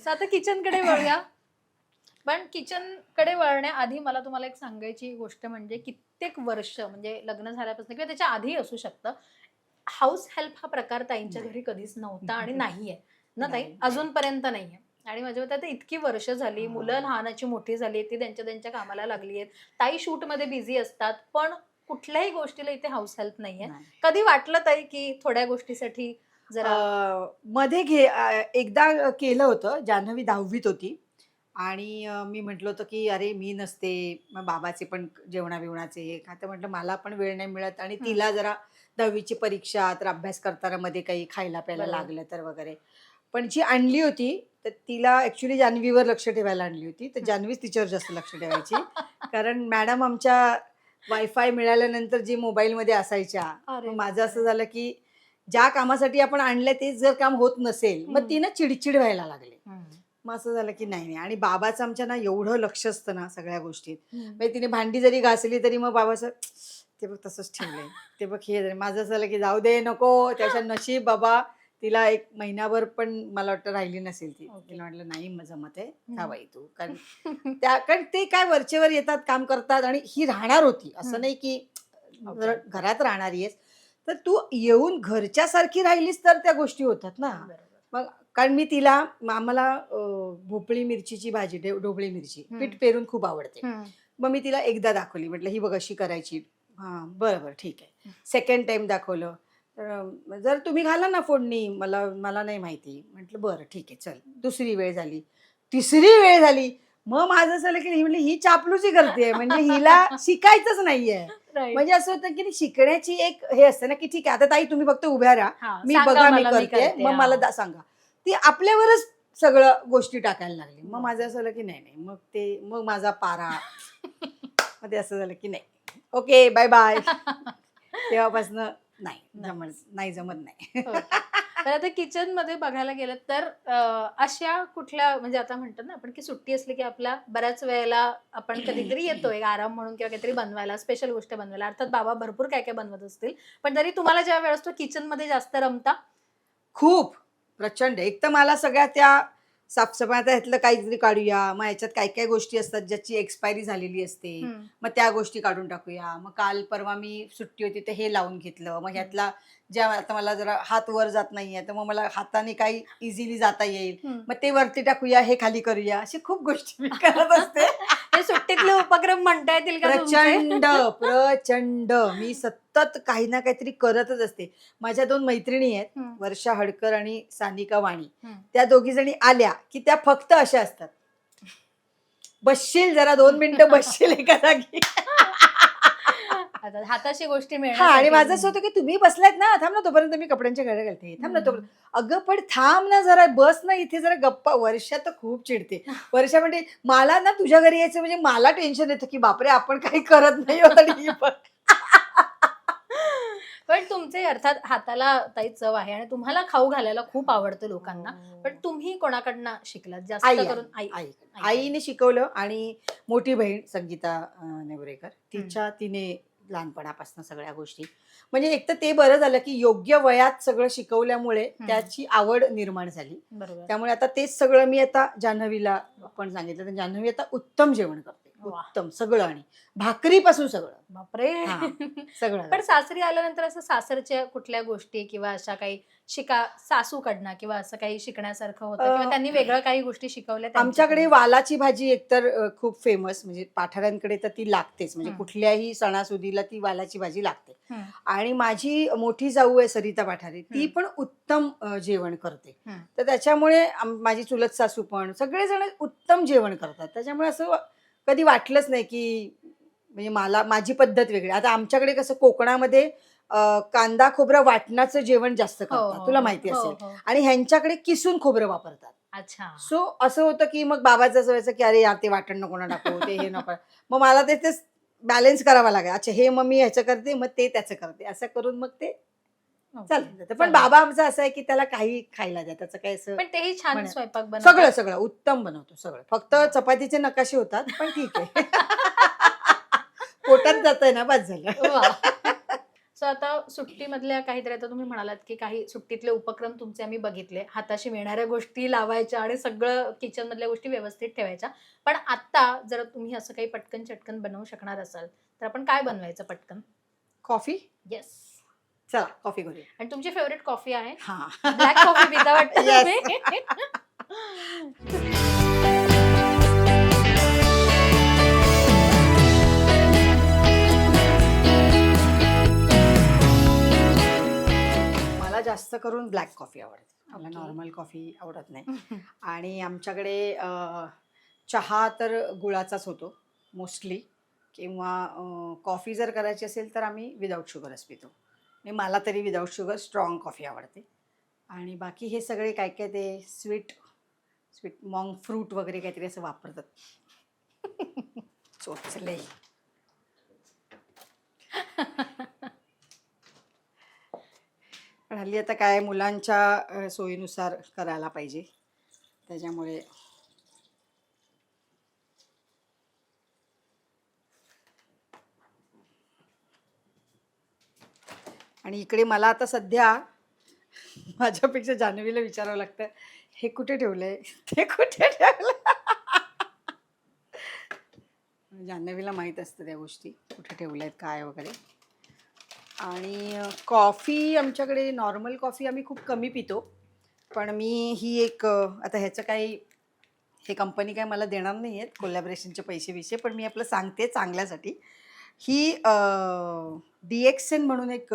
आता किचन कडे वळूया. पण किचन कडे वळण्याआधी मला तुम्हाला एक सांगायची गोष्ट म्हणजे कित्येक वर्ष म्हणजे लग्न झाल्यापासून किंवा त्याच्या आधी असू शकतं, हाऊस हेल्प हा प्रकार ताईंच्या घरी कधीच नव्हता आणि नाहीये ना ताई, अजूनपर्यंत नाहीये. आणि माझ्या मते आता इतकी वर्ष झाली, मुलं लहानाची मोठी झाली, ती त्यांच्या त्यांच्या कामाला लागली आहेत. ताई शूट मध्ये बिझी असतात, पण कुठल्याही गोष्टीला इथे हाऊस हेल्प नाहीये. कधी वाटलं ताई की थोड्या गोष्टीसाठी जरा मध्ये एकदा केलं होतं. जान्हवी 10वीत होती आणि मी म्हटलं होतं की अरे मी नसते, मग बाबाचे पण जेवणाबिवणाचे आता म्हटलं मला पण वेळ नाही मिळत आणि तिला जरा 10वीची परीक्षा तर अभ्यास करताना मध्ये काही खायला प्यायला बरोबर. लागलं तर वगैरे. पण जी आणली होती तर तिला ऍक्च्युली जान्हवीवर लक्ष ठेवायला आणली होती. तर जान्हवीच तिच्यावर जास्त लक्ष ठेवायची. कारण मॅडम आमच्या वायफाय मिळाल्यानंतर जी मोबाईलमध्ये असायच्या, अरे मग माझं असं बापरे. झालं की ज्या कामासाठी आपण आणलं तेच जर काम होत नसेल, मग ती ना चिडचिड व्हायला लागली. मग असं झालं की नाही नाही. आणि बाबाचं आमच्या ना एवढं लक्ष असतं ना सगळ्या गोष्टीत. म्हणजे तिने भांडी जरी घासली तरी मग बाबाचं ते बघ तसंच ठेवलंय, ते बघ हे झालं. माझं असं झालं की जाऊ दे नको. त्याच्या नशीब बाबा तिला 1 महिनाभर पण मला वाटतं राहिली नसेल ती. तिला म्हटलं नाही मग जमत आहे, जा बाई तू. कारण ते काय वरचेवर येतात, काम करतात आणि ही राहणार होती. असं नाही की घरात राहणारी आहेस. तर तू येऊन घरच्यासारखी राहिलीस तर त्या गोष्टी होतात ना. मग कारण मी तिला आम्हाला भोपळी मिरचीची भाजी, ढोबळी मिरची पीठ पेरून खूप आवडते. मग मी तिला एकदा दाखवली, म्हटलं ही बघ अशी करायची. हां बरं बरं ठीक आहे. सेकंड टाइम दाखवलं. तर जर तुम्ही घाला ना फोडणी, मला मला नाही माहिती. म्हटलं बरं ठीक आहे चल. दुसरी वेळ झाली, तिसरी वेळ झाली. मग माझं असं झालं की ही म्हणली ही चापलूसी करते, म्हणजे हिला शिकायचंच नाहीये. म्हणजे असं होतं की शिकण्याची एक हे असतं ना की ठीक आहे आता ताई तुम्ही फक्त उभ्या राहा, मी बघा मी करते, मग मला सांगा. ती आपल्यावरच सगळं गोष्टी टाकायला लागली. मग माझं असं झालं की नाही नाही. मग माझा पारा मग ते असं झालं की नाही ओके बाय बाय. तेव्हापासून नाही जमत नाही. तर आता किचन मध्ये बघायला गेलं तर अशा कुठल्या म्हणजे आता म्हणतात ना आपण की सुट्टी असली की आपला बऱ्याच वेळेला आपण कधीतरी येतो एक आराम म्हणून किंवा काहीतरी बनवायला, स्पेशल गोष्ट बनवायला. अर्थात बाबा भरपूर काय काय बनवत असतील, पण तरी तुम्हाला ज्या वेळ असतो किचन मध्ये जास्त रमता? खूप प्रचंड. एक तर मला सगळ्या त्या साफसफाई आता ह्यातलं काहीतरी काढूया, मग ह्याच्यात काय काय गोष्टी असतात ज्याची एक्सपायरी झालेली असते, मग त्या गोष्टी काढून टाकूया. मग काल परवा मी सुट्टी होती तर हे लावून घेतलं. मग ह्यातला ज्या आता मला जरा हात वर जात नाहीये तर मग मला हाताने काही इझिली जाता येईल, मग ते वरती टाकूया, हे खाली करूया. अशी खूप गोष्टी मी करत असते. हे सुट्टीतले उपक्रम म्हणता येतील का तुमचे? प्रचंड प्रचंड. मी सतत काही ना काहीतरी करतच असते. माझ्या 2 मैत्रिणी आहेत, वर्षा हडकर आणि सानिका वाणी. त्या दोघी जणी आल्या की त्या फक्त अशा असतात, बसशील जरा 2 मिनिटं बसशील एका जागी. आता हाताशी गोष्टी हा मिळणार आणि माझं असं होतं की तुम्ही बसलायत ना, थांब ना तोपर्यंत मी कपड्यांच्या घड्या घालते, थांब ना तोपर्यंत. अगं पण थांब ना जरा, बस ना इथे जरा गप्पा. वर्षा तर खूप चिडते. वर्षा म्हणते मला ना तुझ्या घरी यायचं म्हणजे मला टेन्शन येतं की बापरे आपण काही करत नाही आहोत आणि ही बघ. पण तुमचे अर्थात हाताला ताई चव आहे आणि तुम्हाला खाऊ घालायला खूप आवडतं लोकांना. पण तुम्ही कोणाकडनं शिकलात जास्त करून? आईने शिकवलं आणि मोठी बहीण संगीता नेवरेकर, तिने लहानपणापासून सगळ्या गोष्टी. म्हणजे एक तर ते बरं झालं की योग्य वयात सगळं शिकवल्यामुळे त्याची आवड निर्माण झाली. त्यामुळे आता तेच सगळं मी आता जान्हवीला पण सांगितलं, तर जान्हवी आता उत्तम जेवण करते. उत्तम सगळं आणि भाकरीपासून सगळं. बापरे. सगळं. पण सासरी आल्यानंतर असं सासरच्या कुठल्या गोष्टी किंवा अशा काही सासूकडनं किंवा असं काही शिकण्यासारखं होतं किंवा त्यांनी वेगळं काही गोष्टी शिकवल्या? आमच्याकडे वालाची भाजी एकतर खूप फेमस, म्हणजे पाठाऱ्यांकडे तर ती लागतेच. म्हणजे कुठल्याही सणासुदीला ती वालाची भाजी लागते. आणि माझी मोठी जाऊ आहे सरिता पाठारे, ती पण उत्तम जेवण करते. तर त्याच्यामुळे माझी चुलत सासू पण सगळेजण उत्तम जेवण करतात. त्याच्यामुळे असं कधी वाटलंच नाही की म्हणजे माझी पद्धत वेगळी. आता आमच्याकडे कसं कोकणामध्ये कांदा खोबरं वाटणाचं जेवण जास्त करतात, तुला माहिती असेल. आणि ह्यांच्याकडे किसून खोबरं वापरतात. अच्छा. सो असं होतं की मग बाबाचं असं व्हायचं की अरे यार ते वाटण नको ना टाकू, ते हे नको. मग मला ते बॅलन्स करावा लागेल. अच्छा हे मग मी ह्याचं करते, मग ते त्याचं करते, असं करून मग ते चालतं जातं. पण बाबा आमचा असं आहे की त्याला काही खायला द्या, त्याचं काही असं. पण तेही छान स्वयंपाक बनवतात. सगळं सगळं उत्तम बनवतो सगळं. फक्त चपातीचे नकाशे होतात, पण ठीक आहे. पोटात जातंय ना, बस झालं. सो आता सुट्टीमधल्या काहीतरी, आता तुम्ही म्हणालात की काही सुट्टीतले उपक्रम तुमचे आम्ही बघितले, हाताशी मिळणाऱ्या गोष्टी लावायच्या आणि सगळं किचन मधल्या गोष्टी व्यवस्थित ठेवायच्या. पण आता जर तुम्ही असं काही पटकन चटकन बनवू शकणार असाल तर आपण काय बनवायचं पटकन? कॉफी. येस. चला कॉफी करूया. आणि तुमची फेवरेट कॉफी आहे? हा. ब्लॅक कॉफी पिता वाटतं Yes. तुम्ही. मला जास्त करून ब्लॅक कॉफी आवडते. मला Okay. नॉर्मल कॉफी आवडत नाही. आणि आमच्याकडे चहा तर गुळाचाच होतो मोस्टली, किंवा कॉफी जर करायची असेल तर आम्ही विदाऊट शुगरच पितो. आणि मला तरी विदाऊट शुगर स्ट्रॉंग कॉफी आवडते. आणि बाकी हे सगळे काय काय ते स्वीट स्वीट मॉंग फ्रूट वगैरे काहीतरी असं वापरतात. चोचले. पण हल्ली आता काय मुलांच्या सोयीनुसार करायला पाहिजे, त्याच्यामुळे आणि इकडे मला आता सध्या माझ्यापेक्षा जान्हवीला विचारावं लागतं, हे कुठे ठेवलंय, ते कुठे ठेवलं. जान्हवीला माहीत असतं त्या गोष्टी कुठे ठेवल्या आहेत काय वगैरे. आणि कॉफी आमच्याकडे नॉर्मल कॉफी आम्ही खूप कमी पितो. पण मी ही एक आता ह्याचं काही हे कंपनी काय मला देणार नाही आहेत कोलॅबरेशनचे पैसे विषय, पण मी आपलं सांगते चांगल्यासाठी. ही DXN म्हणून एक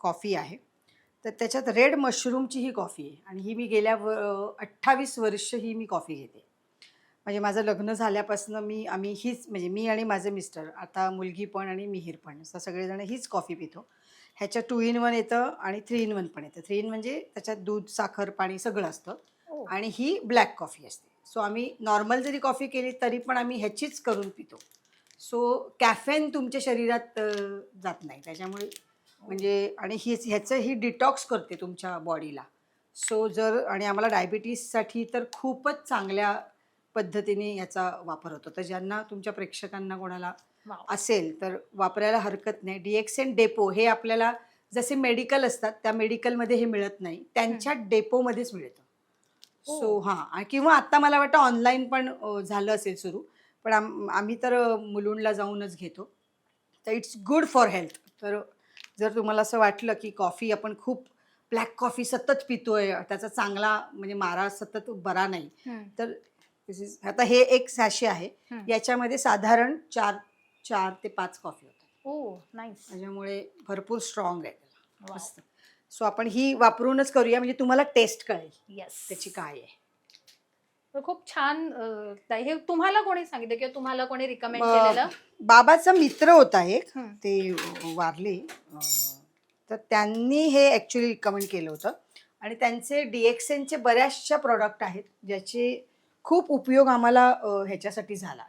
कॉफी आहे. तर त्याच्यात रेड मशरूमची ही कॉफी आहे. आणि ही मी गेल्या 28 वर्ष ही मी कॉफी घेते. म्हणजे माझं लग्न झाल्यापासून आम्ही हीच, म्हणजे मी आणि माझे मिस्टर, आता मुलगी पण आणि मिहीर पण, असं सगळेजण हीच कॉफी पितो. ह्याच्यात 2 in 1 येतं आणि 3 in 1 पण येतं. 3 in म्हणजे त्याच्यात दूध, साखर, पाणी सगळं असतं. ओ. आणि ही ब्लॅक कॉफी असते. सो आम्ही नॉर्मल जरी कॉफी केली तरी पण आम्ही ह्याचीच करून पितो. सो कॅफेन तुमच्या शरीरात जात नाही त्याच्यामुळे, म्हणजे आणि ह्याचं ही डिटॉक्स करते तुमच्या बॉडीला. सो जर, आणि आम्हाला डायबिटीससाठी तर खूपच चांगल्या पद्धतीने याचा वापर होतो. तर ज्यांना तुमच्या प्रेक्षकांना कोणाला वाव. असेल तर वापरायला हरकत नाही. DXN डेपो हे आपल्याला जसे मेडिकल असतात त्या मेडिकलमध्ये हे मिळत नाही, त्यांच्या डेपोमध्येच मिळतं. सो हां, किंवा आत्ता मला वाटतं ऑनलाईन पण झालं असेल सुरू, पण आम्ही तर मुलुंडला जाऊनच घेतो. तर इट्स गुड फॉर हेल्थ. तर जर तुम्हाला असं वाटलं की कॉफी आपण खूप ब्लॅक कॉफी सतत पितोय, त्याचा चांगला म्हणजे मारा सतत बरा नाही, तर आता हे एक सॅशे आहे. याच्यामध्ये साधारण 4 ते 5 कॉफी होतात. ओ नाईस. त्याच्यामुळे भरपूर स्ट्रॉंग आहे त्याला. वाव. मस्त. सो आपण ही वापरूनच करूया, म्हणजे तुम्हाला टेस्ट कळेल येस. त्याची काय आहे. तर खूप छान. ताई, हे तुम्हाला कोणी सांगितलं किंवा तुम्हाला कोणी रिकमेंड केलेलं? बाबाचा मित्र होता एक, हम्म. ते वारले. तर त्यांनी हे ॲक्च्युली रिकमेंड केलं होतं. आणि त्यांचे DXNचे बऱ्याचशा प्रॉडक्ट आहेत ज्याचे खूप उपयोग आम्हाला ह्याच्यासाठी झाला,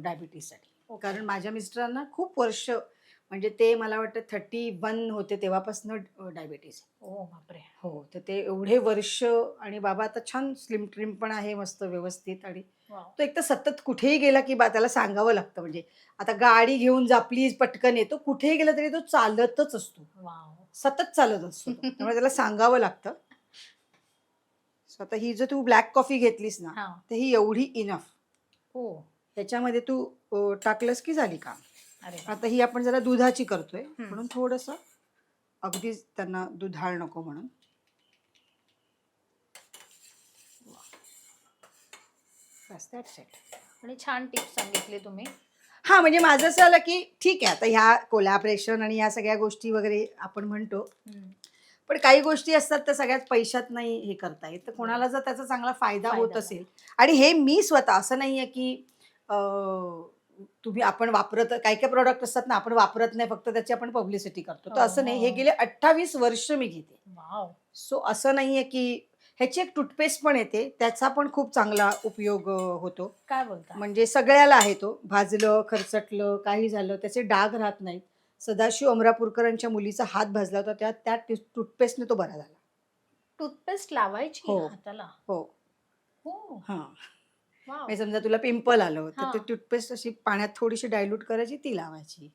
डायबिटीससाठी. कारण माझ्या मिस्टरांना खूप वर्ष, म्हणजे ते मला वाटतं 31 होते तेव्हापासून डायबिटीस. ओ बापरे. हो, तर ते एवढे वर्ष, आणि बाबा आता छान स्लिम ट्रिम पण आहे, मस्त व्यवस्थित. आणि वाव. तो एक तर सतत कुठेही गेला की त्याला सांगावं लागतं, म्हणजे आता गाडी घेऊन जा प्लीज पटकन येतो, कुठेही गेला तरी तो चालतच असतो, वाव. सतत चालत असतो तो. त्यामुळे त्याला सांगावं लागतं. सो आता ही जर तू ब्लॅक कॉफी घेतलीस ना, हा. तर ही एवढी इनफ. ओ. ह्याच्यामध्ये तू टाकलंस की झाली का. अरे वा. आता ही आपण जरा दुधाची करतोय म्हणून थोडंसं, अगदीच त्यांना दुधाळ नको म्हणून. That's it. आणि छान टिप्स सांगितली तुम्ही. हा, म्हणजे माझं असं आलं की ठीक आहे, आता ह्या कोलॅबरेशन आणि ह्या सगळ्या गोष्टी वगैरे आपण म्हणतो, पण काही गोष्टी असतात त्या सगळ्यात पैशात नाही हे करता येत. तर कोणाला जर त्याचा चांगला फायदा होत फायदा असेल, आणि हे मी स्वतः, असं नाहीये की तुम्ही आपण वापरत, काही काही प्रोडक्ट असतात ना आपण वापरत नाही, फक्त त्याची आपण पब्लिसिटी करतो, तर असं नाही. हे गेले 28 वर्ष मी घेते. वाव. सो असं नाहीये की, ह्याची एक टूथपेस्ट पण येते, त्याचा पण खूप चांगला उपयोग होतो. काय बोलता? म्हणजे सगळ्याला आहे तो, भाजलं खरचटलं काही झालं त्याचे डाग राहत नाहीत. सदाशिव अमरापूरकरांच्या मुलीचा हात भाजला होता, त्या टूथपेस्टने तो बरा झाला. टूथपेस्ट लावायची हो. हाताला? हो. हो. हां, वाव. समजा तुला पिंपल आलं तर हां. ते टूथपेस्ट अशी पाण्यात थोडीशी डायल्यूट करायची, ती लावायची.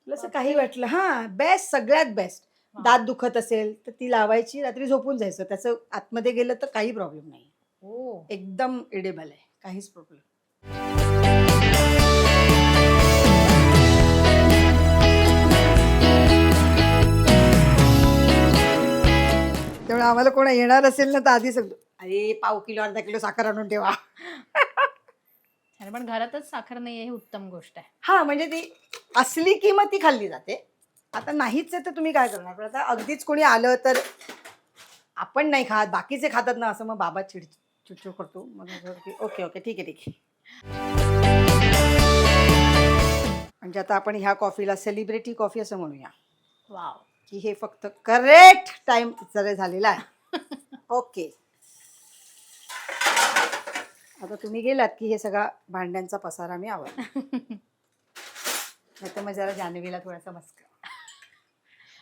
तुला असं काही वाटलं हा बेस्ट सगळ्यात बेस्ट. वा. दात दुखत असेल तर ती लावायची, रात्री झोपून जायचं. त्याचं आतमध्ये गेलं तर काही प्रॉब्लेम नाही. हो. एकदम एडेबल आहे, काहीच प्रॉब्लेम. त्यामुळे आम्हाला कोण येणार असेल ना तर आधी सांगतो, अरे पाव किलो अर्धा किलो साखर आणून ठेवा. अरे पण घरातच साखर नाहीये ही उत्तम गोष्ट आहे. हा म्हणजे ती असली की मग ती खाल्ली जाते. आता नाहीच आहे तर तुम्ही काय करणार. पण आता अगदीच कोणी आलं तर आपण नाही खात, बाकीचे खातात ना, असं मग बाबा चिडचिड करतो. मग ओके ओके ठीक आहे ठीक आहे. म्हणजे आता आपण ह्या कॉफीला सेलिब्रिटी कॉफी असं म्हणूया, वाव. की हे फक्त करेक्ट टाइम जरा झालेला आहे. ओके. आता तुम्ही गेलात की हे सगळा भांड्यांचा पसारा मी आवडला. नाही तर मग जरा जान्हवीला थोडासा मस्का.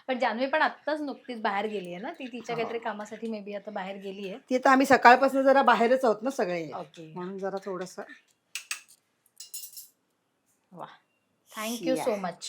पण जान्हवी पण आत्ताच नुकतीच बाहेर गेली आहे ना, ती तिच्या काहीतरी कामासाठी मे बी आता बाहेर गेली आहे. ती आता आम्ही सकाळपासून जरा बाहेरच आहोत ना सगळे, ओके. म्हणून जरा थोडस. वा. Thank you so much.